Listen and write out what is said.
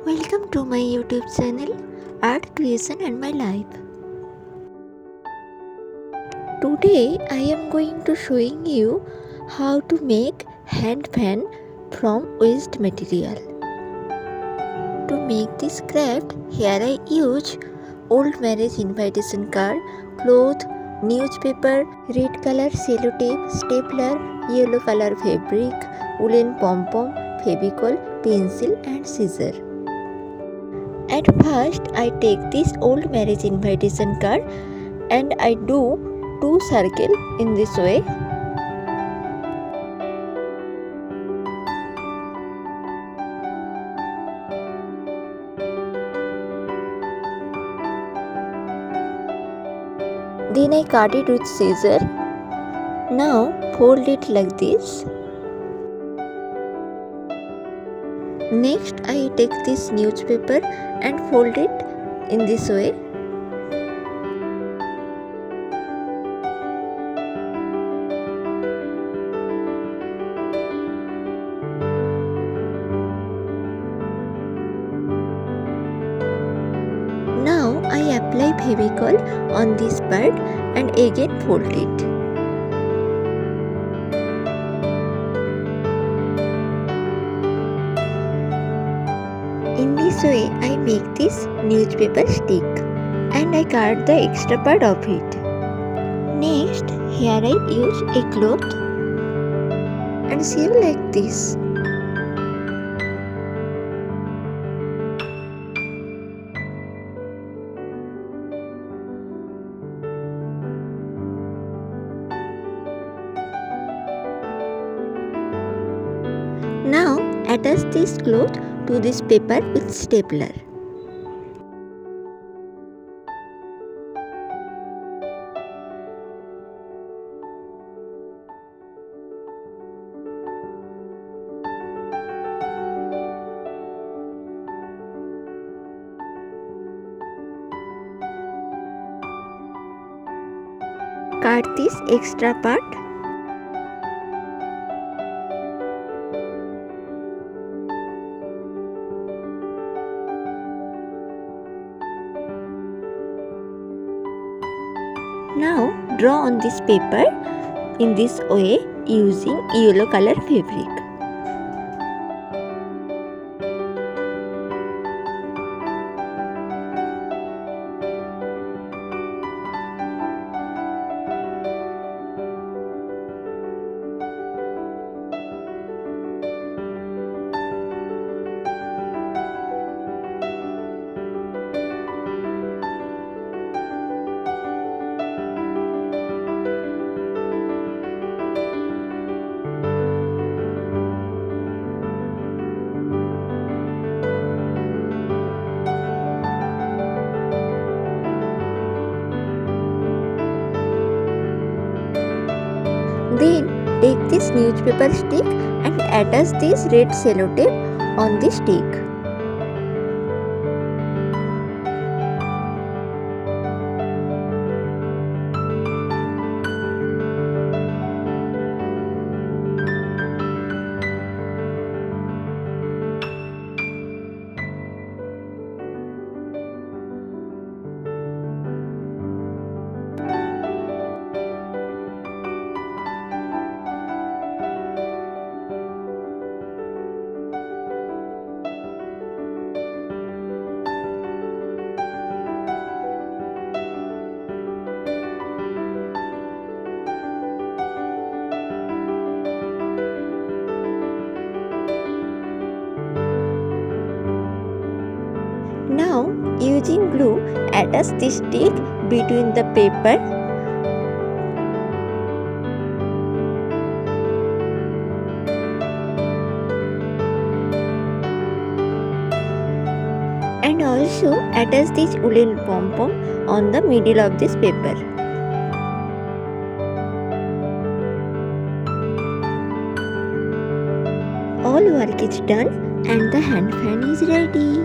Welcome to my YouTube channel Art Creation and My Life. Today I am going to showing you how to make hand fan from waste material. To make this craft, here I use old marriage invitation card, cloth, newspaper, red color sellotape, stapler, yellow color fabric, woolen pom-pom, fevicol, pencil and scissor. At first, I take this old marriage invitation card and I do 2 circles in this way. Then I cut it with scissor. Now fold it like this. Next, I take this newspaper and fold it in this way. Now I apply fevicol on this part and again fold it. In this way I make this newspaper stick and I cut the extra part of it. Next, here I use a cloth and seal like this. Now attach this cloth to this paper with stapler. Cut this extra part. Now draw on this paper in this way using yellow color fabric. Then take this newspaper stick and attach this red sellotape on the stick. Now, using glue, attach this stick between the paper and also attach this woolen pom-pom on the middle of this paper. All work is done and the hand fan is ready.